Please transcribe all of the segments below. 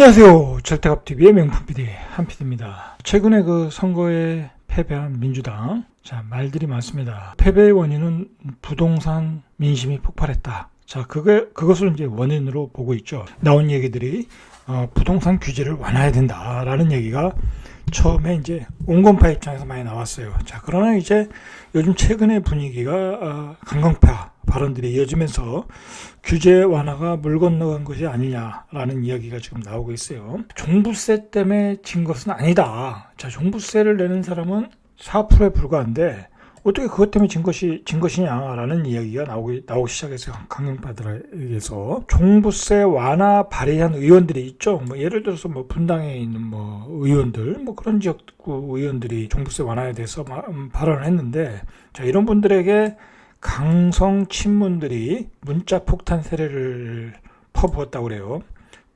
안녕하세요. 절대갑TV의 명품 PD 한PD입니다. 최근에 그 선거에 패배한 민주당, 자, 말들이 많습니다. 패배의 원인은 부동산 민심이 폭발했다. 자, 그것을 이제 원인으로 보고 있죠. 나온 얘기들이 부동산 규제를 완화해야 된다라는 얘기가 처음에 이제 온건파 입장에서 많이 나왔어요. 자, 그러나 이제 요즘 최근의 분위기가 강경파 발언들이 이어지면서 규제 완화가 물 건너간 것이 아니냐라는 이야기가 지금 나오고 있어요. 종부세 때문에 진 것은 아니다. 자, 종부세를 내는 사람은 4%에 불과한데 어떻게 그것 때문에 진 것이냐라는 이야기가 나오기 시작했어요. 강경파들에게서. 종부세 완화 발의한 의원들이 있죠. 뭐 예를 들어서 뭐 분당에 있는 뭐 의원들, 뭐 그런 지역구 의원들이 종부세 완화에 대해서 발언을 했는데, 자, 이런 분들에게 강성 친문들이 문자 폭탄 세례를 퍼부었다고 그래요.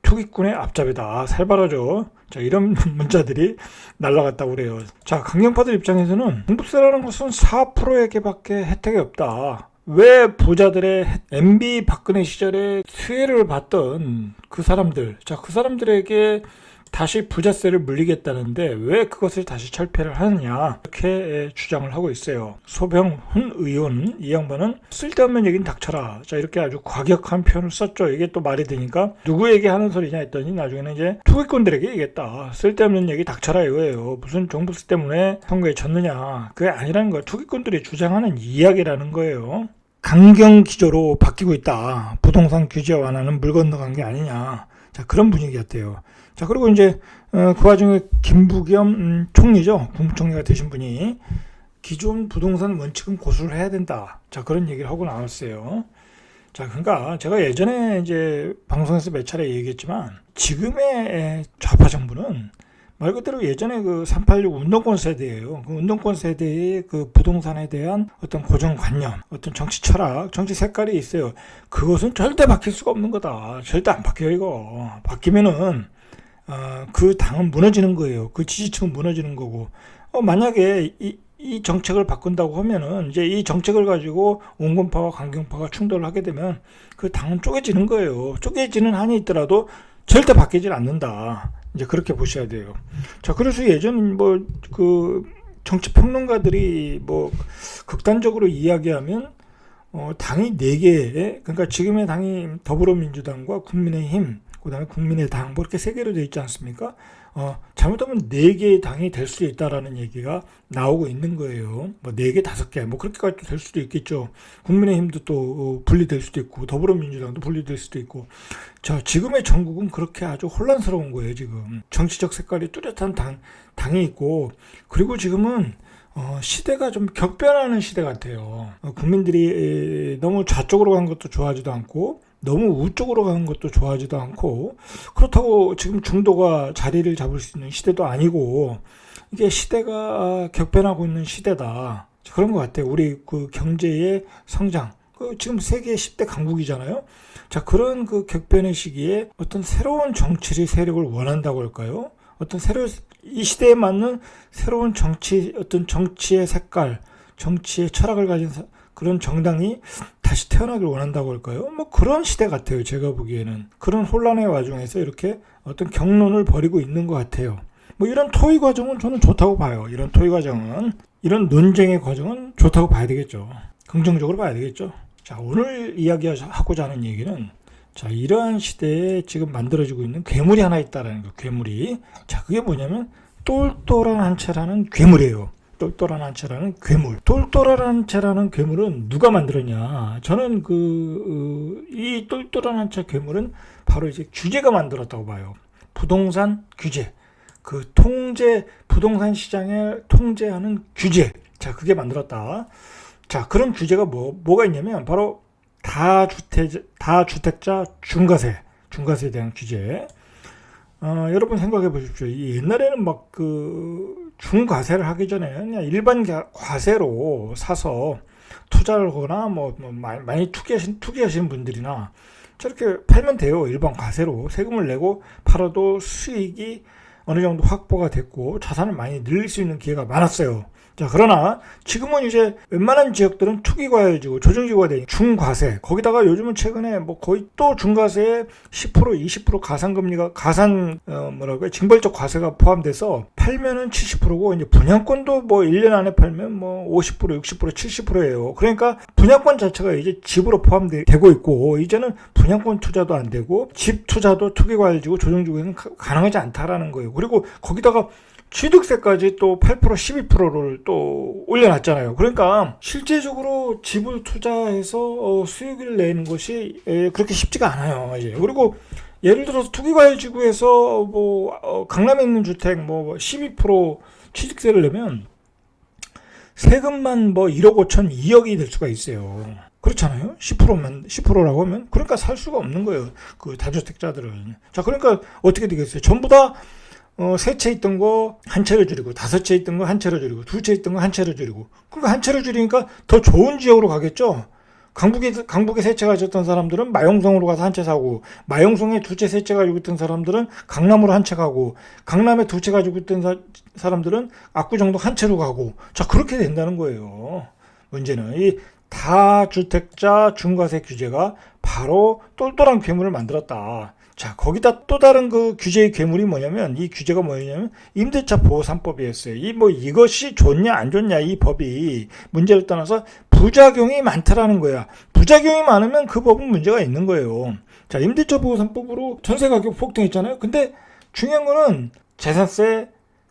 투기꾼의 앞잡이다. 살벌하죠. 자, 이런 문자들이 날라갔다고 그래요. 자, 강경파들 입장에서는 종부세라는 것은 4%에게밖에 혜택이 없다. 왜 부자들의 MB 박근혜 시절에 수혜를 받던 그 사람들, 자, 그 사람들에게 다시 부자세를 물리겠다는데 왜 그것을 다시 철폐를 하느냐, 이렇게 주장을 하고 있어요. 소병훈 의원, 이 양반은 쓸데없는 얘기는 닥쳐라, 자, 이렇게 아주 과격한 표현을 썼죠. 이게 또 말이 되니까 누구에게 하는 소리냐 했더니 나중에는 이제 투기꾼들에게 얘기했다. 쓸데없는 얘기 닥쳐라 이거예요. 무슨 종부세 때문에 선거에 졌느냐, 그게 아니라는 거예요. 투기꾼들이 주장하는 이야기라는 거예요. 강경 기조로 바뀌고 있다. 부동산 규제 완화는 물 건너간 게 아니냐. 자, 그런 분위기였대요. 자, 그리고 이제 그 와중에 김부겸 총리죠. 국무총리가 되신 분이 기존 부동산 원칙은 고수를 해야 된다. 자, 그런 얘기를 하고 나왔어요. 자, 그러니까 제가 예전에 이제 방송에서 몇 차례 얘기했지만 지금의 좌파 정부는 말 그대로 예전에 그 386 운동권 세대예요. 그 운동권 세대의 그 부동산에 대한 어떤 고정관념, 어떤 정치 철학, 정치 색깔이 있어요. 그것은 절대 바뀔 수가 없는 거다. 절대 안 바뀌어요, 이거. 바뀌면은 그 당은 무너지는 거예요. 그 지지층은 무너지는 거고. 만약에 이 정책을 바꾼다고 하면은 이제 이 정책을 가지고 온건파와 강경파가 충돌을 하게 되면 그 당은 쪼개지는 거예요. 쪼개지는 한이 있더라도 절대 바뀌질 않는다. 이제 그렇게 보셔야 돼요. 자, 그래서 예전 뭐 그 정치 평론가들이 뭐 극단적으로 이야기하면 당이 4개, 그러니까 지금의 당이 더불어민주당과 국민의힘, 그다음에 국민의당, 뭐 이렇게 3개로 되어 있지 않습니까? 잘못하면 4개의 당이 될 수 있다라는 얘기가 나오고 있는 거예요. 뭐 4개, 5개, 뭐 그렇게까지 될 수도 있겠죠. 국민의힘도 또 분리될 수도 있고, 더불어민주당도 분리될 수도 있고. 자, 지금의 전국은 그렇게 아주 혼란스러운 거예요, 지금. 정치적 색깔이 뚜렷한 당이 있고, 그리고 지금은 시대가 좀 격변하는 시대 같아요. 국민들이 너무 좌쪽으로 간 것도 좋아하지도 않고, 너무 우쪽으로 가는 것도 좋아하지도 않고, 그렇다고 지금 중도가 자리를 잡을 수 있는 시대도 아니고, 이게 시대가 격변하고 있는 시대다. 그런 것 같아요. 우리 그 경제의 성장. 지금 세계 10대 강국이잖아요. 자, 그런 그 격변의 시기에 어떤 새로운 정치 세력을 원한다고 할까요? 이 시대에 맞는 새로운 어떤 정치의 색깔, 정치의 철학을 가진 그런 정당이 다시 태어나길 원한다고 할까요? 뭐 그런 시대 같아요. 제가 보기에는. 그런 혼란의 와중에서 이렇게 어떤 경론을 벌이고 있는 것 같아요. 뭐 이런 토의 과정은 저는 좋다고 봐요. 이런 토의 과정은, 이런 논쟁의 과정은 좋다고 봐야 되겠죠. 긍정적으로 봐야 되겠죠. 자, 오늘 이야기하고자 하는 얘기는, 자, 이러한 시대에 지금 만들어지고 있는 괴물이 하나 있다라는 거, 괴물이. 자, 그게 뭐냐면 똘똘한 한 채라는 괴물이에요. 똘똘한 한 채라는 괴물. 똘똘한 한 채라는 괴물은 누가 만들었냐? 저는 이 똘똘한 한 채 괴물은 바로 이제 규제가 만들었다고 봐요. 부동산 규제. 부동산 시장을 통제하는 규제. 자, 그게 만들었다. 자, 그런 규제가 뭐가 있냐면 바로 다주택자 중과세에 대한 규제. 여러분 생각해 보십시오. 옛날에는 막 중과세를 하기 전에 그냥 일반 과세로 사서 투자를 하거나 많이 투기하시는 분들이나 저렇게 팔면 돼요. 일반 과세로 세금을 내고 팔아도 수익이 어느 정도 확보가 됐고 자산을 많이 늘릴 수 있는 기회가 많았어요. 자, 그러나 지금은 이제 웬만한 지역들은 투기과열지구, 조정지구가 되니 중과세, 거기다가 요즘은 최근에 뭐 거의 또 중과세에 10%, 20% 가산금리가 징벌적 과세가 포함돼서 팔면은 70%고 이제 분양권도 뭐 1년 안에 팔면 뭐 50%, 60%, 70%예요. 그러니까 분양권 자체가 이제 집으로 포함되고 있고 이제는 분양권 투자도 안 되고 집 투자도 투기과열지구, 조정지구에는 가능하지 않다라는 거예요. 그리고 거기다가 취득세까지 또 8%, 12%를 또 올려놨잖아요. 그러니까 실제적으로 집을 투자해서 수익을 내는 것이 그렇게 쉽지가 않아요. 이제. 그리고 예를 들어서 투기과열지구에서 강남에 있는 주택 12% 취득세를 내면 세금만 1억 5천, 2억이 될 수가 있어요. 그렇잖아요. 10%라고 하면 그러니까 살 수가 없는 거예요. 그 다주택자들은. 자, 그러니까 어떻게 되겠어요? 전부 다 세 채 있던 거 한 채로 줄이고, 다섯 채 있던 거 한 채로 줄이고, 두 채 있던 거 한 채로 줄이고. 그러니까 한 채로 줄이니까 더 좋은 지역으로 가겠죠? 강북에 세 채 가졌던 사람들은 마용성으로 가서 한 채 사고, 마용성에 두 채, 세 채 가지고 있던 사람들은 강남으로 한 채 가고, 강남에 두 채 가지고 있던 사람들은 압구정도 한 채로 가고. 자, 그렇게 된다는 거예요. 문제는 이 다주택자 중과세 규제가 바로 똘똘한 괴물을 만들었다. 자, 거기다 또 다른 그 규제의 괴물이 뭐냐면, 이 규제가 뭐냐면, 임대차 보호 3법이었어요. 이것이 좋냐, 안 좋냐, 이 법이 문제를 떠나서 부작용이 많다라는 거야. 부작용이 많으면 그 법은 문제가 있는 거예요. 자, 임대차 보호 3법으로 전세 가격 폭등했잖아요. 근데 중요한 거는 재산세,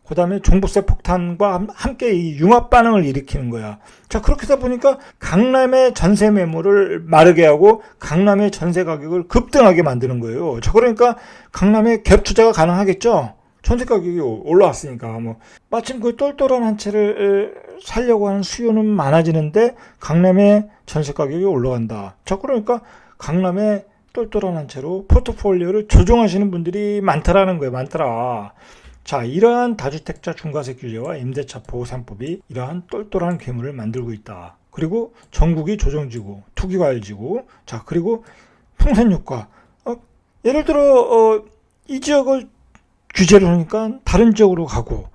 그 다음에 종부세 폭탄과 함께 이 융합 반응을 일으키는 거야. 자, 그렇게 하다 보니까 강남의 전세 매물을 마르게 하고 강남의 전세 가격을 급등하게 만드는 거예요. 자, 그러니까 강남에 갭 투자가 가능하겠죠? 전세 가격이 올라왔으니까. 마침 그 똘똘한 한 채를 살려고 하는 수요는 많아지는데 강남의 전세 가격이 올라간다. 자, 그러니까 강남의 똘똘한 한 채로 포트폴리오를 조정하시는 분들이 많다라는 거예요. 많더라. 자, 이러한 다주택자 중과세 규제와 임대차 보호 3법이 이러한 똘똘한 괴물을 만들고 있다. 그리고 전국이 조정지구, 투기과열지구, 자, 그리고 풍산효과. 예를 들어 이 지역을 규제를 하니까 다른 지역으로 가고,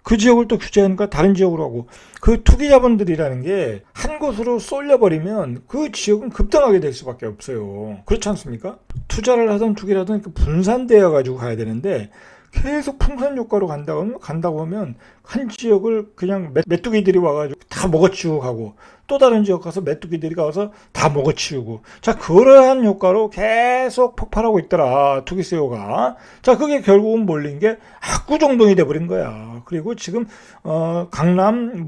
그 지역을 또 규제하니까 다른 지역으로 가고, 그 투기자본들이라는 게 한 곳으로 쏠려버리면 그 지역은 급등하게 될 수밖에 없어요. 그렇지 않습니까? 투자를 하든 투기를 하든 분산되어 가지고 가야 되는데, 계속 풍선 효과로 간다고 하면 한 지역을 그냥 메뚜기들이 와가지고 다 먹어치우고 가고, 또 다른 지역 가서 메뚜기들이 가서 다 먹어치우고. 자, 그러한 효과로 계속 폭발하고 있더라, 투기수요가. 자, 그게 결국은 몰린 게 압구정동이 돼버린 거야. 그리고 지금 강남,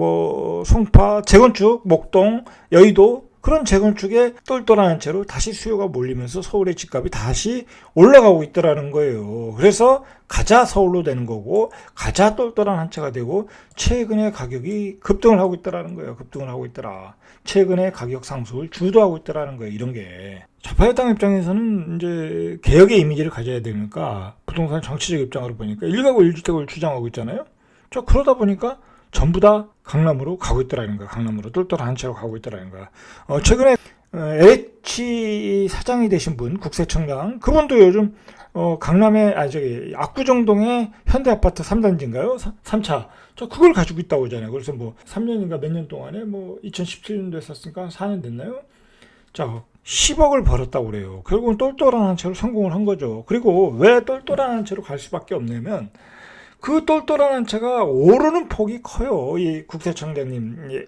송파, 재건축, 목동, 여의도, 그런 재건축에 똘똘한 채로 다시 수요가 몰리면서 서울의 집값이 다시 올라가고 있더라는 거예요. 그래서 가자 서울로 되는 거고, 가자 똘똘한 한 채가 되고, 최근에 가격이 급등을 하고 있더라는 거예요. 급등을 하고 있더라. 최근에 가격 상승을 주도하고 있더라는 거예요. 이런 게. 좌파의당 입장에서는 이제 개혁의 이미지를 가져야 되니까 부동산 정치적 입장으로 보니까 1가구 1주택을 주장하고 있잖아요. 자, 그러다 보니까 전부 다 강남으로 가고 있더라는 거야. 강남으로 똘똘한 한 채로 가고 있더라는 거야. 최근에 LH 사장이 되신 분, 국세청장, 그분도 요즘 강남에 압구정동에 현대아파트 3단지인가요? 3차. 그걸 가지고 있다고 하잖아요. 그래서 3년인가 몇 년 동안에 2017년도에 샀으니까 한 4년 됐나요? 자, 10억을 벌었다고 그래요. 결국은 똘똘한 한 채로 성공을 한 거죠. 그리고 왜 똘똘한 한 채로 갈 수밖에 없냐면, 그 똘똘한 한 채가 오르는 폭이 커요. 이 국세청장님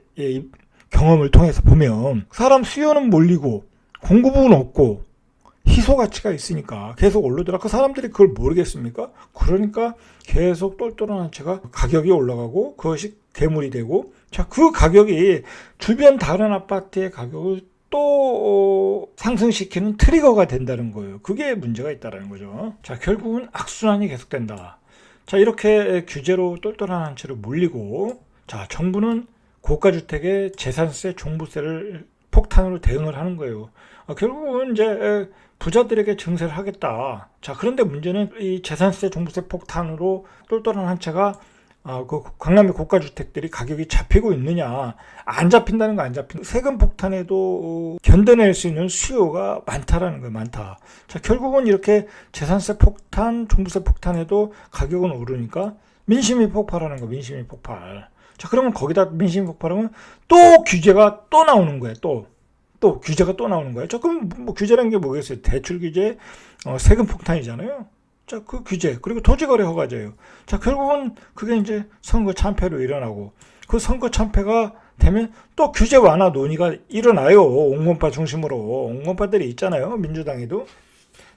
경험을 통해서 보면 사람 수요는 몰리고 공급은 없고 희소 가치가 있으니까 계속 오르더라. 그 사람들이 그걸 모르겠습니까? 그러니까 계속 똘똘한 한 채가 가격이 올라가고 그것이 괴물이 되고, 자, 그 가격이 주변 다른 아파트의 가격을 또 상승시키는 트리거가 된다는 거예요. 그게 문제가 있다는 거죠. 자, 결국은 악순환이 계속된다. 자, 이렇게 규제로 똘똘한 한 채로 몰리고, 자, 정부는 고가주택의 재산세, 종부세를 폭탄으로 대응을 하는 거예요. 결국은 이제 부자들에게 증세를 하겠다. 자, 그런데 문제는 이 재산세, 종부세 폭탄으로 똘똘한 한 채가 그 강남의 고가주택들이 가격이 잡히고 있느냐, 안 잡힌다는 거 안 잡힌다. 세금 폭탄에도 견뎌낼 수 있는 수요가 많다라는 거예요. 많다. 자, 결국은 이렇게 재산세 폭탄, 종부세 폭탄에도 가격은 오르니까 민심이 폭발하는 거. 민심이 폭발. 자, 그러면 거기다 민심이 폭발하면 또 규제가 또 나오는 거예요. 또 규제가 또 나오는 거예요. 자, 그럼 뭐 규제라는 게 뭐겠어요? 대출 규제, 세금 폭탄이잖아요. 자, 그 규제, 그리고 토지거래 허가제예요. 자, 결국은 그게 이제 선거 참패로 일어나고, 그 선거 참패가 되면 또 규제 완화 논의가 일어나요. 옹건파 중심으로. 옹건파들이 있잖아요. 민주당에도.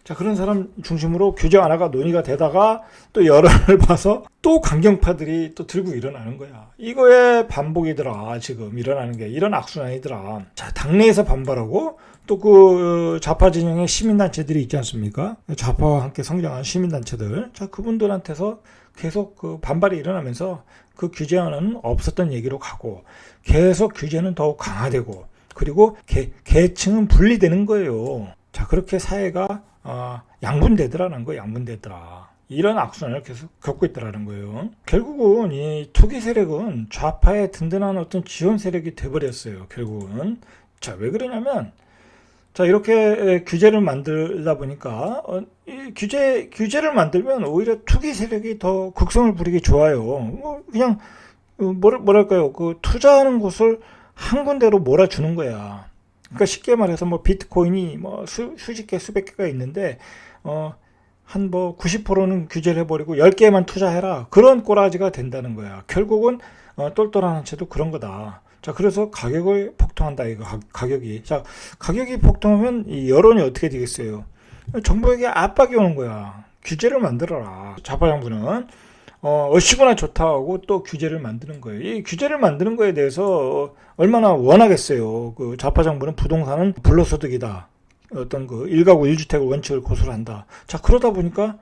자, 그런 사람 중심으로 규제 완화가 논의가 되다가 또 여론을 봐서 또 강경파들이 또 들고 일어나는 거야. 이거의 반복이더라. 지금 일어나는 게. 이런 악순환이더라. 자, 당내에서 반발하고 또 그 좌파 진영의 시민단체들이 있지 않습니까? 좌파와 함께 성장한 시민단체들. 자, 그분들한테서 계속 그 반발이 일어나면서 그 규제 완화는 없었던 얘기로 가고 계속 규제는 더욱 강화되고 그리고 계층은 분리되는 거예요. 자, 그렇게 사회가 양분되더라는 거예요. 양분되더라. 이런 악순환을 계속 겪고 있더라는 거예요. 결국은 이 투기 세력은 좌파의 든든한 어떤 지원 세력이 돼버렸어요. 결국은. 자, 왜 그러냐면, 자, 이렇게 규제를 만들다 보니까, 이 규제를 만들면 오히려 투기 세력이 더 극성을 부리기 좋아요. 그냥, 뭐랄까요. 그 투자하는 곳을 한 군데로 몰아주는 거야. 그러니까 쉽게 말해서 뭐 비트코인이 뭐 수십 개, 수백 개가 있는데, 한 뭐 90%는 규제를 해버리고 10개만 투자해라. 그런 꼬라지가 된다는 거야. 결국은, 똘똘한 한 채도 그런 거다. 자, 그래서 가격을 폭등한다, 이거, 가격이. 자, 가격이 폭등하면 이 여론이 어떻게 되겠어요? 정부에게 압박이 오는 거야. 규제를 만들어라. 좌파 정부는. 어시구나 좋다 하고 또 규제를 만드는 거예요. 이 규제를 만드는 거에 대해서 얼마나 원하겠어요. 그 좌파 정부는 부동산은 불로소득이다. 어떤 그 1가구 1주택 원칙을 고수를 한다. 자, 그러다 보니까,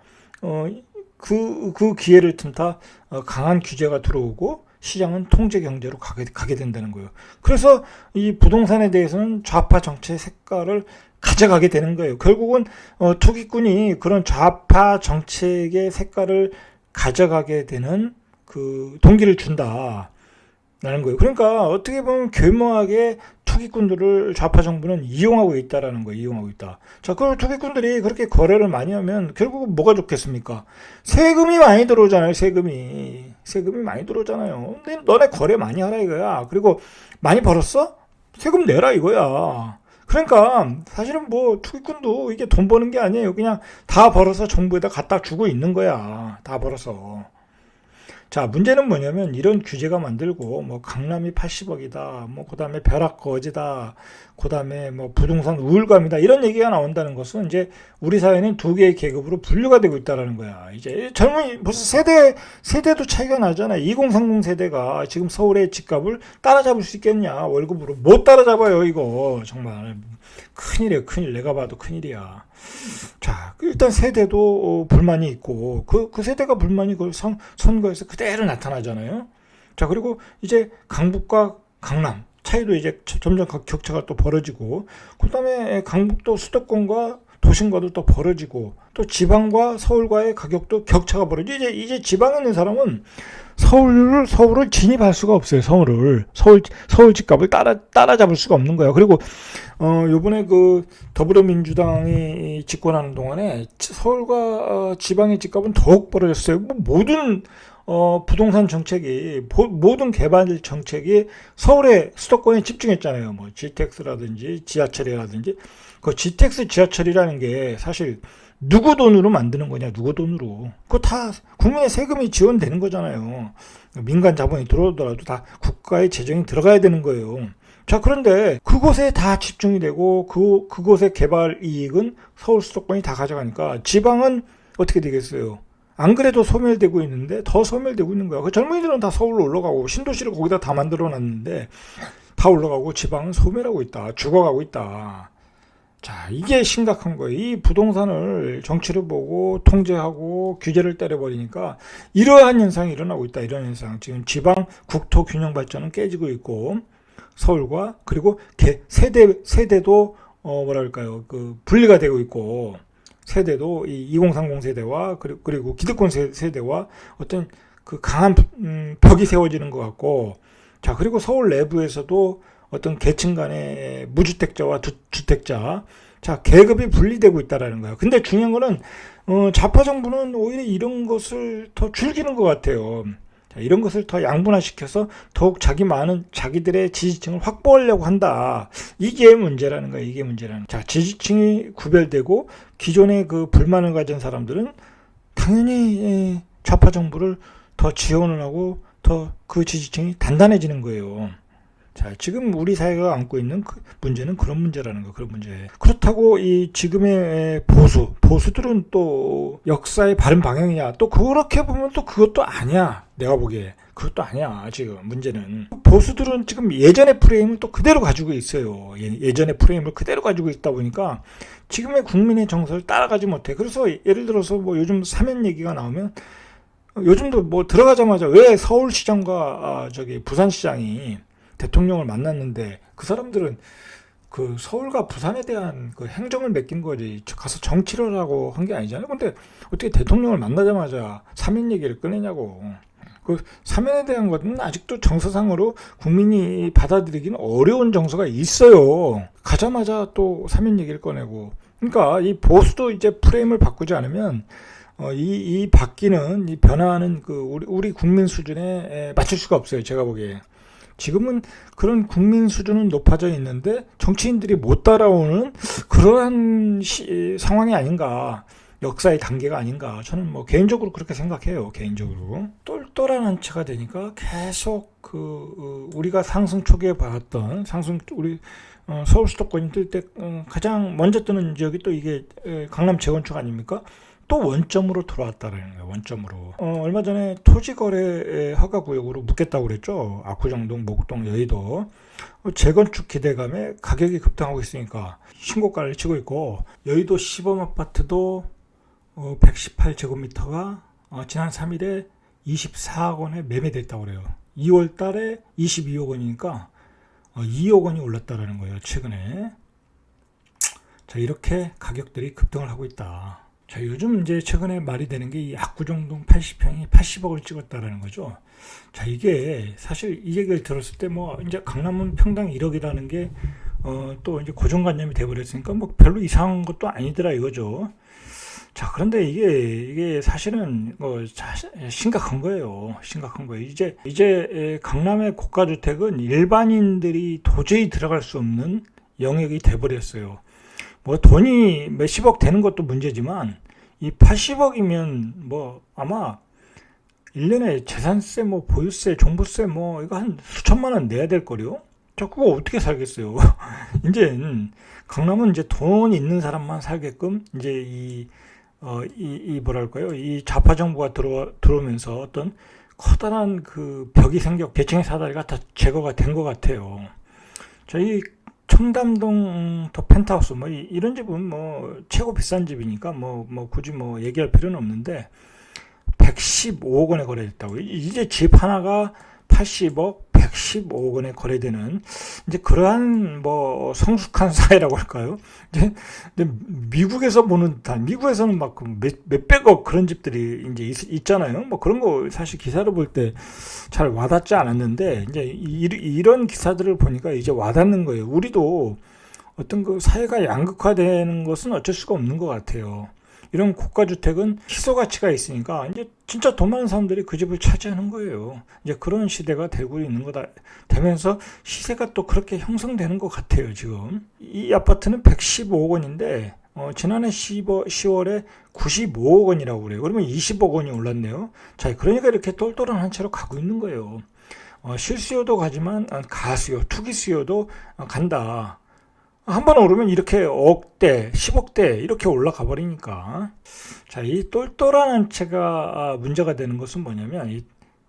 그 기회를 틈타 강한 규제가 들어오고 시장은 통제 경제로 가게 된다는 거예요. 그래서 이 부동산에 대해서는 좌파 정치의 색깔을 가져가게 되는 거예요. 결국은, 투기꾼이 그런 좌파 정책의 색깔을 가져가게 되는 그 동기를 준다라는 거예요. 그러니까 어떻게 보면 교묘하게 투기꾼들을 좌파 정부는 이용하고 있다라는 거예요. 이용하고 있다. 자, 그 투기꾼들이 그렇게 거래를 많이 하면 결국은 뭐가 좋겠습니까? 세금이 많이 들어오잖아요. 세금이 많이 들어오잖아요. 근데 너네 거래 많이 하라 이거야. 그리고 많이 벌었어? 세금 내라 이거야. 그러니까 사실은 뭐 투기꾼도 이게 돈 버는 게 아니에요. 그냥 다 벌어서 정부에다 갖다 주고 있는 거야. 다 벌어서. 자, 문제는 뭐냐면 이런 규제가 만들고 뭐 강남이 80억이다. 뭐 그다음에 벼락거지다. 그다음에 뭐 부동산 우울감이다. 이런 얘기가 나온다는 것은 이제 우리 사회는 두 개의 계급으로 분류가 되고 있다라는 거야. 이제 젊은이 벌써 세대도 차이가 나잖아요. 2030 세대가 지금 서울의 집값을 따라잡을 수 있겠냐? 월급으로 못 따라잡아요, 이거. 정말 큰일이에요. 큰일. 내가 봐도 큰일이야. 자, 일단 세대도 불만이 있고 그 세대가 불만이 그 선거에서 그대로 나타나잖아요. 자, 그리고 이제 강북과 강남 차이도 이제 점점 격차가 또 벌어지고 그다음에 강북도 수도권과 도심과도 또 벌어지고 또 지방과 서울과의 가격도 격차가 벌어지고 이제 지방에 있는 사람은 서울을 진입할 수가 없어요. 서울 집값을 따라잡을 수가 없는 거예요. 그리고 요번에 그 더불어민주당이 집권하는 동안에 서울과 지방의 집값은 더욱 벌어졌어요. 뭐 모든 부동산 정책이 모든 개발 정책이 서울의 수도권에 집중했잖아요. 뭐 GTX라든지 지하철이라든지 그 GTX 지하철이라는 게 사실 누구 돈으로 만드는 거냐, 누구 돈으로. 그거 다 국민의 세금이 지원되는 거잖아요. 민간 자본이 들어오더라도 다 국가의 재정이 들어가야 되는 거예요. 자, 그런데 그곳에 다 집중이 되고 그곳의 개발 이익은 서울 수도권이 다 가져가니까 지방은 어떻게 되겠어요? 안 그래도 소멸되고 있는데 더 소멸되고 있는 거야. 그 젊은이들은 다 서울로 올라가고 신도시를 거기다 다 만들어 놨는데 다 올라가고 지방은 소멸하고 있다. 죽어가고 있다. 자, 이게 심각한 거예요. 이 부동산을 정치를 보고 통제하고 규제를 때려버리니까 이러한 현상이 일어나고 있다. 이런 현상. 지금 지방 국토 균형 발전은 깨지고 있고 서울과 그리고 세대도 뭐랄까요? 그 분리가 되고 있고 세대도 이 2030 세대와 그리고 기득권 세대와 어떤 그 강한 벽이 세워지는 것 같고 자, 그리고 서울 내부에서도 어떤 계층 간의 무주택자와 주택자, 자, 계급이 분리되고 있다라는 거예요. 근데 중요한 거는, 좌파 정부는 오히려 이런 것을 더 즐기는 것 같아요. 자, 이런 것을 더 양분화시켜서 더욱 자기들의 지지층을 확보하려고 한다. 이게 문제라는 거예요. 이게 문제라는. 자, 지지층이 구별되고 기존의 그 불만을 가진 사람들은 당연히 좌파 정부를 더 지원을 하고 더 그 지지층이 단단해지는 거예요. 자, 지금 우리 사회가 안고 있는 그 문제는 그런 문제라는 거, 그런 문제. 그렇다고 이 지금의 보수들은 또 역사의 바른 방향이냐? 또 그렇게 보면 또 그것도 아니야. 내가 보기에. 그것도 아니야, 지금 문제는. 보수들은 지금 예전의 프레임을 또 그대로 가지고 있어요. 예전의 프레임을 그대로 가지고 있다 보니까 지금의 국민의 정서를 따라가지 못해. 그래서 예를 들어서 뭐 요즘 사면 얘기가 나오면 요즘도 뭐 들어가자마자 왜 서울시장과 부산시장이 대통령을 만났는데 그 사람들은 그 서울과 부산에 대한 그 행정을 맡긴 거지 가서 정치를 하고 한 게 아니잖아요. 근데 어떻게 대통령을 만나자마자 사면 얘기를 꺼내냐고. 그 사면에 대한 것은 아직도 정서상으로 국민이 받아들이기는 어려운 정서가 있어요. 가자마자 또 사면 얘기를 꺼내고. 그러니까 이 보수도 이제 프레임을 바꾸지 않으면 이 바뀌는 이 변화하는 그 우리 국민 수준에 맞출 수가 없어요. 제가 보기에. 지금은 그런 국민 수준은 높아져 있는데 정치인들이 못 따라오는 그러한 상황이 아닌가. 역사의 단계가 아닌가. 저는 뭐 개인적으로 그렇게 생각해요. 개인적으로. 똘똘한 한체가 되니까 계속 우리가 상승 초기에 봤던 우리 서울 수도권이 뜰 때 가장 먼저 뜨는 지역이 또 이게 강남 재건축 아닙니까? 또 원점으로 돌아왔다라는 거예요. 원점으로. 얼마 전에 토지거래 허가구역으로 묶겠다고 그랬죠. 압구정동, 목동, 여의도. 재건축 기대감에 가격이 급등하고 있으니까 신고가를 치고 있고, 여의도 시범 아파트도 118제곱미터가 지난 3일에 24억 원에 매매됐다고 그래요. 2월 달에 22억 원이니까 2억 원이 올랐다라는 거예요. 최근에. 자, 이렇게 가격들이 급등을 하고 있다. 자, 요즘 이제 최근에 말이 되는 게 이 압구정동 80평이 80억을 찍었다라는 거죠. 자, 이게 사실 이 얘기를 들었을 때 뭐 이제 강남은 평당 1억이라는 게 또 이제 고정관념이 돼버렸으니까 뭐 별로 이상한 것도 아니더라 이거죠. 자, 그런데 이게 사실은 심각한 거예요. 심각한 거예요. 이제 강남의 고가주택은 일반인들이 도저히 들어갈 수 없는 영역이 돼버렸어요. 뭐 돈이 몇십억 되는 것도 문제지만 이 80억이면 뭐 아마 1년에 재산세, 뭐 보유세, 종부세 뭐 이거 한 수천만 원 내야 될 거요. 저 그거 어떻게 살겠어요? 이제 강남은 이제 돈 있는 사람만 살게끔 이제 이 뭐랄까요? 이 좌파 정부가 들어오면서 어떤 커다란 그 벽이 계층의 사다리가 다 제거가 된 것 같아요. 저희 청담동 더 펜트하우스 뭐 이런 집은 뭐 최고 비싼 집이니까 뭐 굳이 뭐 얘기할 필요는 없는데 115억 원에 거래됐다고. 이제 집 하나가 80억, 115억 원에 거래되는 이제 그러한 뭐 성숙한 사회라고 할까요? 이제 미국에서 보는 듯한, 미국에서는 막 몇백억 그런 집들이 이제 있잖아요. 뭐 그런 거 사실 기사를 볼 때 잘 와닿지 않았는데 이제 이런 기사들을 보니까 이제 와닿는 거예요. 우리도 어떤 그 사회가 양극화되는 것은 어쩔 수가 없는 것 같아요. 이런 고가주택은 희소 가치가 있으니까 이제 진짜 돈 많은 사람들이 그 집을 차지하는 거예요. 이제 그런 시대가 되고 있는 거다 되면서 시세가 또 그렇게 형성되는 것 같아요. 지금 이 아파트는 115억 원인데 지난해 10월에 95억 원이라고 그래요. 그러면 20억 원이 올랐네요. 자, 그러니까 이렇게 똘똘한 한 채로 가고 있는 거예요. 실수요도 가지만 가수요, 투기 수요도 간다. 한 번 오르면 이렇게 억대, 10억대 이렇게 올라가 버리니까. 자, 이 똘똘한 한 채가 문제가 되는 것은 뭐냐면 이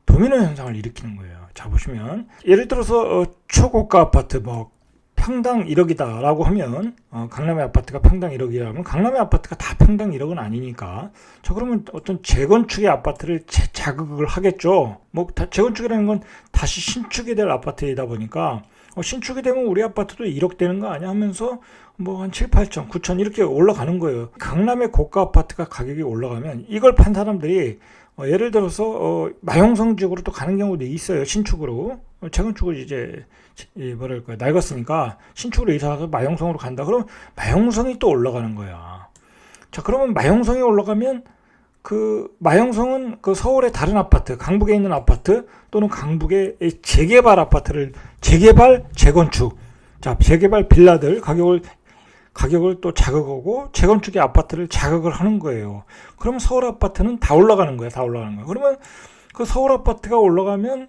도미노 현상을 일으키는 거예요. 자, 보시면 예를 들어서 초고가 아파트 뭐 평당 1억이다 라고 하면 강남의 아파트가 평당 1억이라면 강남의 아파트가 다 평당 1억은 아니니까, 자, 그러면 어떤 재건축의 아파트를 재자극을 하겠죠. 뭐 재건축이라는 건 다시 신축이 될 아파트이다 보니까 신축이 되면 우리 아파트도 1억 되는 거 아니야 하면서 뭐 한 7, 8천, 9천 이렇게 올라가는 거예요. 강남의 고가 아파트가 가격이 올라가면 이걸 판 사람들이 예를 들어서 마용성 지역으로 또 가는 경우도 있어요. 신축으로. 재건축을 이제 뭐랄까 낡았으니까 신축으로 이사가서 마용성으로 간다. 그럼 마용성이 또 올라가는 거야. 자, 그러면 마용성이 올라가면 그 마형성은 그 서울의 다른 아파트, 강북에 있는 아파트 또는 강북의 재개발 아파트를 재건축, 자 재개발 빌라들 가격을 또 자극하고 재건축의 아파트를 자극을 하는 거예요. 그러면 서울 아파트는 다 올라가는 거예요. 그러면 그 서울 아파트가 올라가면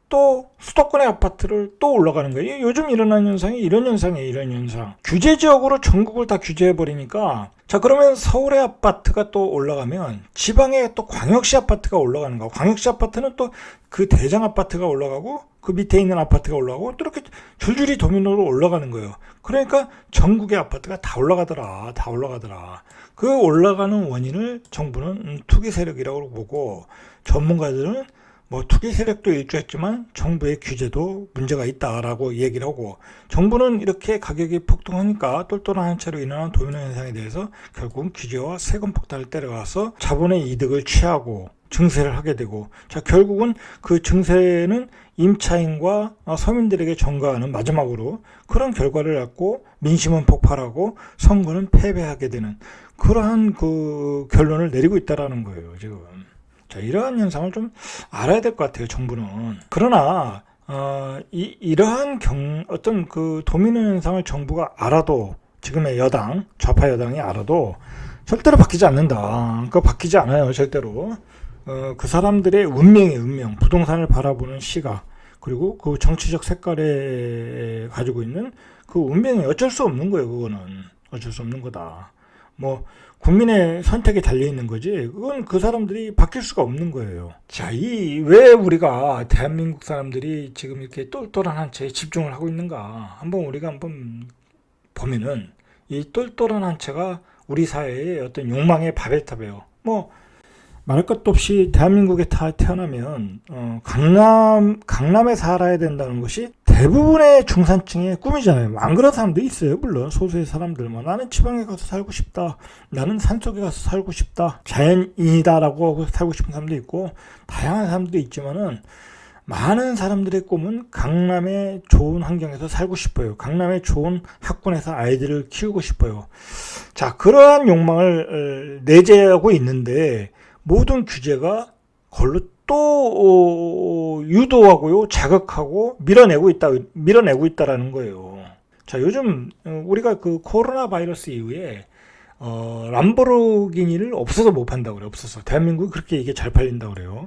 또 수도권의 아파트를 또 올라가는 거예요. 요즘 일어나는 현상이 이런 현상. 규제 지역으로 전국을 다 규제해 버리니까, 자 그러면 서울의 아파트가 또 올라가면 지방의 또 광역시 아파트가 올라가는 거고, 광역시 아파트는 또 그 대장 아파트가 올라가고 그 밑에 있는 아파트가 올라가고 또 이렇게 줄줄이 도미노로 올라가는 거예요. 그러니까 전국의 아파트가 다 올라가더라. 그 올라가는 원인을 정부는 투기 세력이라고 보고, 전문가들은 뭐 투기 세력도 일조했지만 정부의 규제도 문제가 있다라고 얘기를 하고, 정부는 이렇게 가격이 폭등하니까 똘똘한 한 채로 일어난 도미노 현상에 대해서 결국은 규제와 세금 폭탄을 때려가서 자본의 이득을 취하고 증세를 하게 되고, 자 결국은 그 증세는 임차인과 서민들에게 전가하는 마지막으로 그런 결과를 갖고 민심은 폭발하고 선거는 패배하게 되는 그러한 그 결론을 내리고 있다라는 거예요 지금. 자, 이러한 현상을 좀 알아야 될 것 같아요, 정부는. 그러나 이러한 어떤 그 도미노 현상을 정부가 알아도, 지금의 여당, 좌파 여당이 알아도 절대로 바뀌지 않는다. 그거 바뀌지 않아요, 절대로. 그 사람들의 운명, 부동산을 바라보는 시각, 그리고 그 정치적 색깔에 가지고 있는 그 운명이 어쩔 수 없는 거예요, 그거는. 어쩔 수 없는 거다. 뭐 국민의 선택에 달려 있는 거지, 그건 그 사람들이 바뀔 수가 없는 거예요. 자, 왜 우리가 대한민국 사람들이 지금 이렇게 똘똘한 한 채에 집중을 하고 있는가? 우리가 한번 보면은 이 똘똘한 한 채가 우리 사회의 어떤 욕망의 바벨탑이에요. 뭐 말할 것도 없이 대한민국에 태어나면 강남에 살아야 된다는 것이 대부분의 중산층의 꿈이잖아요. 안 그런 사람도 있어요. 물론 소수의 사람들, 나는 지방에 가서 살고 싶다, 나는 산속에 가서 살고 싶다, 자연인이다라고 하고 살고 싶은 사람도 있고, 다양한 사람도 있지만은 많은 사람들의 꿈은 강남의 좋은 환경에서 살고 싶어요. 강남의 좋은 학군에서 아이들을 키우고 싶어요. 자, 그러한 욕망을 내재하고 있는데 모든 규제가 걸로 또 유도하고요, 자극하고 밀어내고 있다라는 거예요. 자, 요즘 우리가 그 코로나 바이러스 이후에 람보르기니를 없어서 못 판다고 그래요. 없어서. 대한민국이 그렇게 이게 잘 팔린다고 그래요.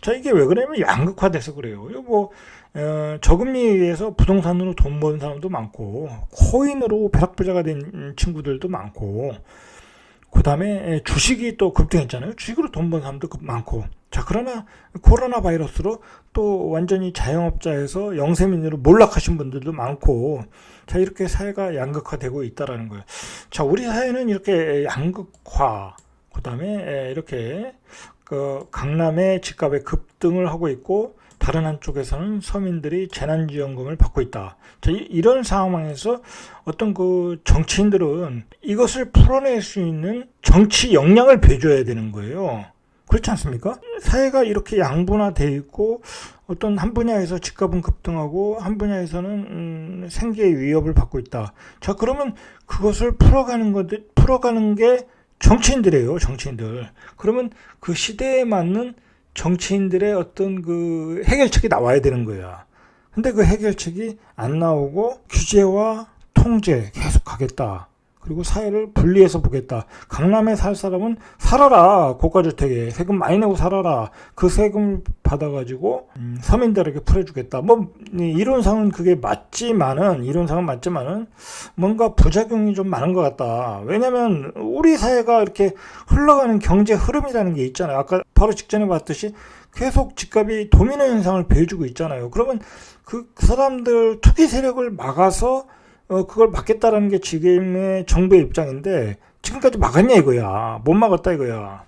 자, 이게 왜 그러냐면 양극화돼서 그래요. 저금리에 의해서 부동산으로 돈 버는 사람도 많고, 코인으로 벼락부자가 된 친구들도 많고, 그 다음에 주식이 또 급등했잖아요. 주식으로 돈 버는 사람도 많고. 자, 그러나 코로나 바이러스로 또 완전히 자영업자에서 영세민으로 몰락하신 분들도 많고, 자, 이렇게 사회가 양극화되고 있다라는 거예요. 자, 우리 사회는 이렇게 양극화, 그 다음에 이렇게 그 강남의 집값의 급등을 하고 있고, 다른 한쪽에서는 서민들이 재난지원금을 받고 있다. 자, 이런 상황에서 어떤 그 정치인들은 이것을 풀어낼 수 있는 정치 역량을 배줘야 되는 거예요. 그렇지 않습니까? 사회가 이렇게 양분화되어 있고, 어떤 한 분야에서 집값은 급등하고 한 분야에서는 생계의 위협을 받고 있다. 자, 그러면 그것을 풀어가는 게 정치인들이에요, 정치인들. 그러면 그 시대에 맞는 정치인들의 어떤 그 해결책이 나와야 되는 거야. 근데 그 해결책이 안 나오고 규제와 통제 계속 가겠다. 그리고 사회를 분리해서 보겠다. 강남에 살 사람은 살아라. 고가주택에 세금 많이 내고 살아라. 그 세금을 받아가지고 서민들에게 풀어주겠다. 뭐 이론상은 그게 맞지만은 뭔가 부작용이 좀 많은 것 같다. 왜냐하면 우리 사회가 이렇게 흘러가는 경제 흐름이라는 게 있잖아요. 아까 바로 직전에 봤듯이 계속 집값이 도미노 현상을 보여주고 있잖아요. 그러면 그 사람들 투기 세력을 막아서 그걸 막겠다라는 게 지금의 정부의 입장인데, 지금까지 막았냐 이거야. 못 막았다 이거야.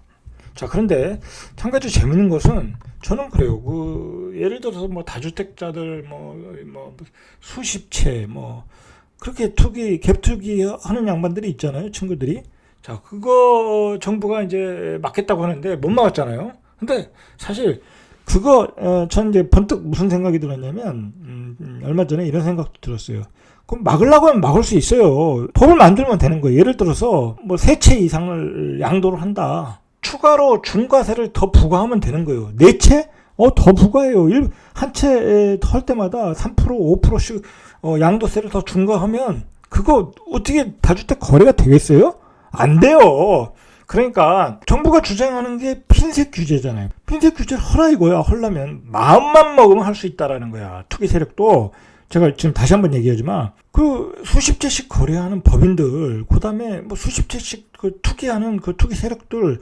자, 그런데 한 가지 재밌는 것은 저는 그래요. 예를 들어서 다주택자들 수십 채 그렇게 갭투기 하는 양반들이 있잖아요, 친구들이. 자, 그거 정부가 이제 막겠다고 하는데 못 막았잖아요. 근데 사실 전 이제 번뜩 무슨 생각이 들었냐면, 얼마 전에 이런 생각도 들었어요. 그럼 막으려고 하면 막을 수 있어요. 법을 만들면 되는 거예요. 예를 들어서 3채 이상을 양도를 한다. 추가로 중과세를 더 부과하면 되는 거예요. 네 채? 더 부과해요. 한 채 할 때마다 3%, 5%씩 양도세를 더 중과하면 그거 어떻게 다주택 거래가 되겠어요? 안 돼요. 그러니까 정부가 주장하는 게 핀셋 규제잖아요. 핀셋 규제를 허라 이거야. 헐라면 마음만 먹으면 할 수 있다라는 거야. 투기 세력도 제가 지금 다시 한번 얘기하지만 그 수십 채씩 거래하는 법인들, 그다음에 뭐 수십 채씩 그 투기하는 그 투기 세력들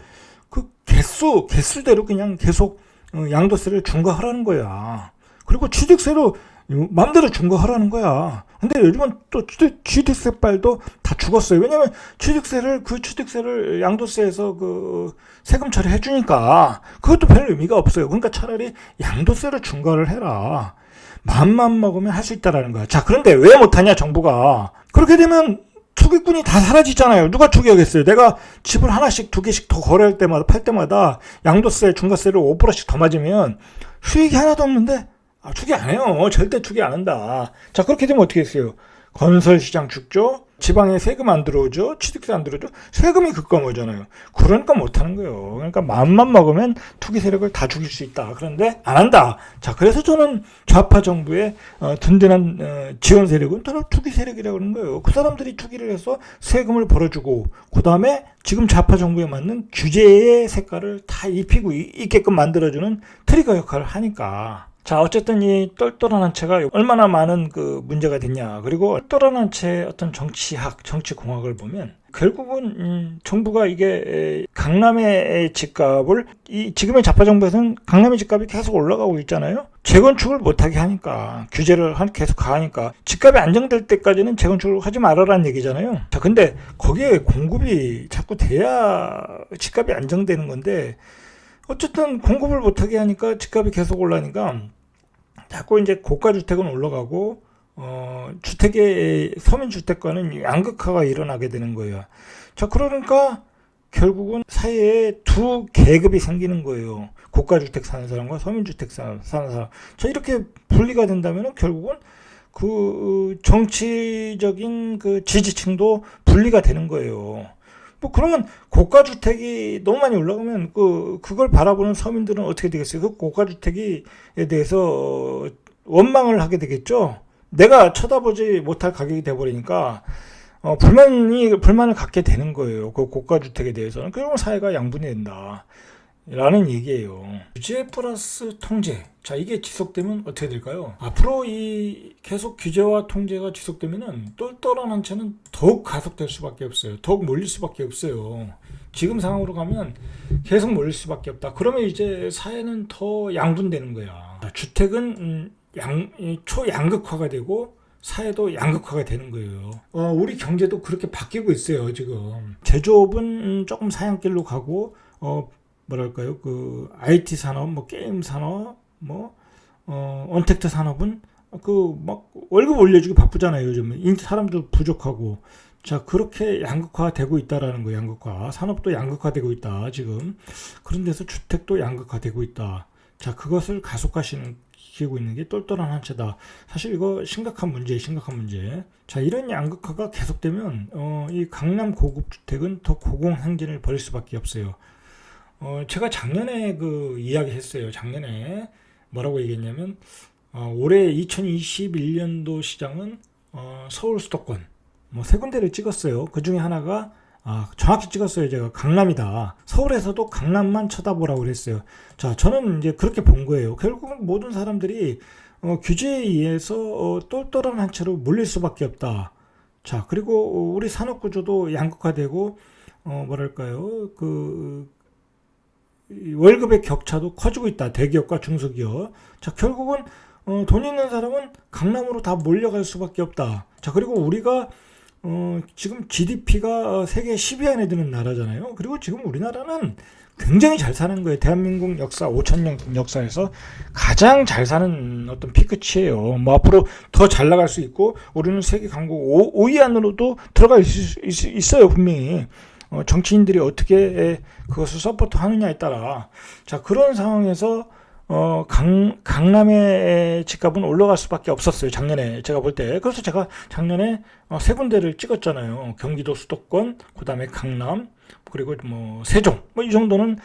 그 개수대로 그냥 계속 양도세를 중과하라는 거야. 그리고 취득세로 마음대로 중과하라는 거야. 근데 요즘은 또 취득세빨도 다 죽었어요. 왜냐면 취득세를 양도세에서 그 세금 처리해 주니까 그것도 별 의미가 없어요. 그러니까 차라리 양도세를 중과를 해라. 마음만 먹으면 할 수 있다라는 거야. 자, 그런데 왜 못하냐 정부가. 그렇게 되면 투기꾼이 다 사라지잖아요. 누가 투기하겠어요? 내가 집을 하나씩 두 개씩 더 거래할 때마다 팔 때마다 양도세 중과세를 5%씩 더 맞으면 수익이 하나도 없는데 투기 안 해요. 절대 투기 안 한다. 자, 그렇게 되면 어떻게 했어요? 건설시장 죽죠? 지방에 세금 안 들어오죠? 취득세 안 들어오죠? 세금이 급감하잖아요. 그러니까 못하는 거예요. 그러니까 마음만 먹으면 투기 세력을 다 죽일 수 있다. 그런데 안 한다. 자, 그래서 저는 좌파 정부의 든든한 지원 세력은 바로 투기 세력이라고 그러는 거예요. 그 사람들이 투기를 해서 세금을 벌어주고 그 다음에 지금 좌파 정부에 맞는 규제의 색깔을 다 입히고 있게끔 만들어주는 트리거 역할을 하니까. 자, 어쨌든 이 똘똘한 한 채가 얼마나 많은 그 문제가 됐냐. 그리고 똘똘한 한 채의 어떤 정치공학을 보면 결국은 정부가 이게 강남의 집값을 지금의 좌파 정부에서는 강남의 집값이 계속 올라가고 있잖아요. 재건축을 못하게 하니까 규제를 계속 가하니까 집값이 안정될 때까지는 재건축을 하지 말아라는 얘기잖아요. 자, 근데 거기에 공급이 자꾸 돼야 집값이 안정되는 건데 어쨌든 공급을 못하게 하니까 집값이 계속 올라니까 자꾸 이제 고가 주택은 올라가고 주택의 서민 주택과는 양극화가 일어나게 되는 거예요. 자, 그러니까 결국은 사회에 두 계급이 생기는 거예요. 고가 주택 사는 사람과 서민 주택 사는 사람. 자, 이렇게 분리가 된다면 결국은 그 정치적인 그 지지층도 분리가 되는 거예요. 뭐 그러면 고가 주택이 너무 많이 올라가면 그걸 바라보는 서민들은 어떻게 되겠어요? 그 고가 주택에 대해서 원망을 하게 되겠죠. 내가 쳐다보지 못할 가격이 돼 버리니까 불만을 갖게 되는 거예요. 그 고가 주택에 대해서는. 그러면 사회가 양분이 된다. 라는 얘기예요. 규제 플러스 통제. 자, 이게 지속되면 어떻게 될까요? 앞으로 이 계속 규제와 통제가 지속되면은 똘똘한 한 채는 더욱 가속될 수밖에 없어요. 더욱 몰릴 수밖에 없어요. 지금 상황으로 가면 계속 몰릴 수밖에 없다. 그러면 이제 사회는 더 양분되는 거야. 주택은 초양극화가 되고 사회도 양극화가 되는 거예요. 우리 경제도 그렇게 바뀌고 있어요, 지금. 제조업은 조금 사양길로 가고, 뭐랄까요, 그 IT 산업, 뭐 게임 산업, 뭐 언택트 산업은 막 월급 올려주기 바쁘잖아요, 요즘은. 사람도 부족하고. 자, 그렇게 양극화되고 있다라는 거예요. 양극화. 산업도 양극화되고 있다, 지금. 그런 데서 주택도 양극화되고 있다. 자, 그것을 가속화시키고 있는 게 똘똘한 한 채다. 사실 이거 심각한 문제. 자, 이런 양극화가 계속되면 이 강남 고급 주택은 더 고공행진을 벌일 수밖에 없어요. 제가 작년에 이야기 했어요. 작년에 뭐라고 얘기했냐면, 올해 2021년도 시장은, 서울 수도권, 세 군데를 찍었어요. 그 중에 하나가, 정확히 찍었어요. 제가 강남이다. 서울에서도 강남만 쳐다보라고 그랬어요. 자, 저는 이제 그렇게 본 거예요. 결국은 모든 사람들이, 규제에 의해서, 똘똘한 한 채로 몰릴 수밖에 없다. 자, 그리고 우리 산업 구조도 양극화되고, 뭐랄까요, 월급의 격차도 커지고 있다. 대기업과 중소기업. 자, 결국은 돈 있는 사람은 강남으로 다 몰려갈 수밖에 없다. 자, 그리고 우리가 지금 GDP가 세계 10위 안에 드는 나라잖아요. 그리고 지금 우리나라는 굉장히 잘 사는 거예요. 대한민국 역사 5,000년 역사에서 가장 잘 사는 어떤 피크치예요. 뭐 앞으로 더 잘 나갈 수 있고 우리는 세계 강국 5위 안으로도 들어갈 수 있어요, 분명히. 정치인들이 어떻게 그것을 서포트 하느냐에 따라. 자, 그런 상황에서 강남의 집값은 올라갈 수밖에 없었어요. 작년에 제가 볼 때. 그래서 제가 작년에 세 군데를 찍었잖아요. 경기도 수도권, 그 다음에 강남, 그리고 뭐 세종, 뭐 이 정도는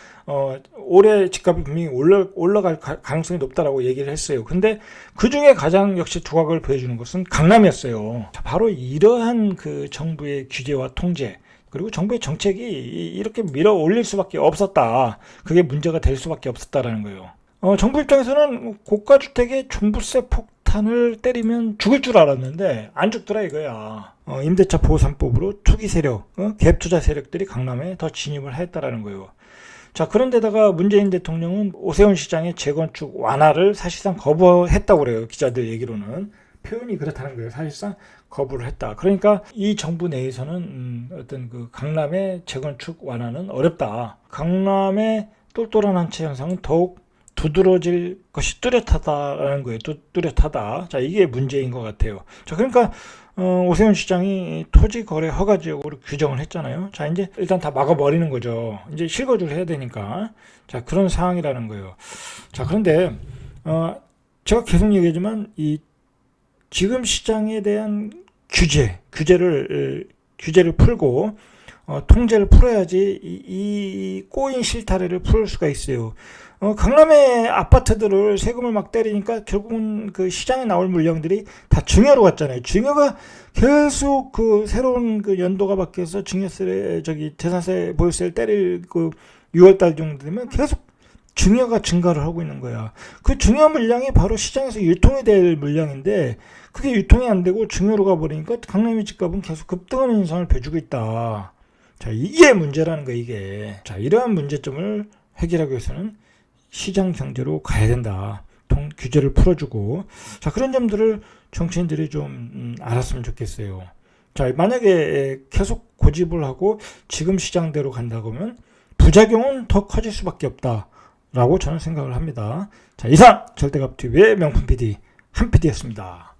올해 집값이 분명히 올라갈 가능성이 높다라고 얘기를 했어요. 근데 그 중에 가장 역시 두각을 보여주는 것은 강남이었어요. 자, 바로 이러한 그 정부의 규제와 통제, 그리고 정부의 정책이 이렇게 밀어 올릴 수밖에 없었다. 그게 문제가 될 수밖에 없었다라는 거예요. 정부 입장에서는 고가주택에 종부세 폭탄을 때리면 죽을 줄 알았는데 안 죽더라 이거야. 임대차 보호 3법으로 투기 세력, 갭 투자 세력들이 강남에 더 진입을 했다라는 거예요. 자, 그런데다가 문재인 대통령은 오세훈 시장의 재건축 완화를 사실상 거부했다고 그래요. 기자들 얘기로는. 표현이 그렇다는 거예요. 사실상 거부를 했다. 그러니까 이 정부 내에서는 어떤 그 강남의 재건축 완화는 어렵다. 강남의 똘똘한 한 채 현상은 더욱 두드러질 것이 뚜렷하다라는 거예요. 뚜렷하다. 자, 이게 문제인 것 같아요. 자, 그러니까 오세훈 시장이 토지 거래 허가 지역으로 규정을 했잖아요. 자, 이제 일단 다 막아버리는 거죠. 이제 실거주를 해야 되니까. 자, 그런 상황이라는 거예요. 자, 그런데 제가 계속 얘기하지만 이 지금 시장에 대한 규제를 풀고 통제를 풀어야지 이 꼬인 실타래를 풀 수가 있어요. 강남의 아파트들을 세금을 막 때리니까 결국은 그 시장에 나올 물량들이 다 증여로 갔잖아요. 증여가 계속 그 새로운 그 연도가 바뀌어서 증여세, 재산세, 보유세를 때릴 그 6월달 정도 되면 계속 증여가 증가를 하고 있는 거야. 그 증여 물량이 바로 시장에서 유통이 될 물량인데 그게 유통이 안 되고 증여로 가버리니까 강남의 집값은 계속 급등하는 현상을 보여주고 있다. 자, 이게 문제라는 거야, 이게. 자, 이러한 문제점을 해결하기 위해서는 시장 경제로 가야 된다. 규제를 풀어주고. 자, 그런 점들을 정치인들이 좀 알았으면 좋겠어요. 자, 만약에 계속 고집을 하고 지금 시장대로 간다고 하면 부작용은 더 커질 수밖에 없다. 라고 저는 생각을 합니다. 자, 이상 절대값TV의 명품 PD 한 PD였습니다.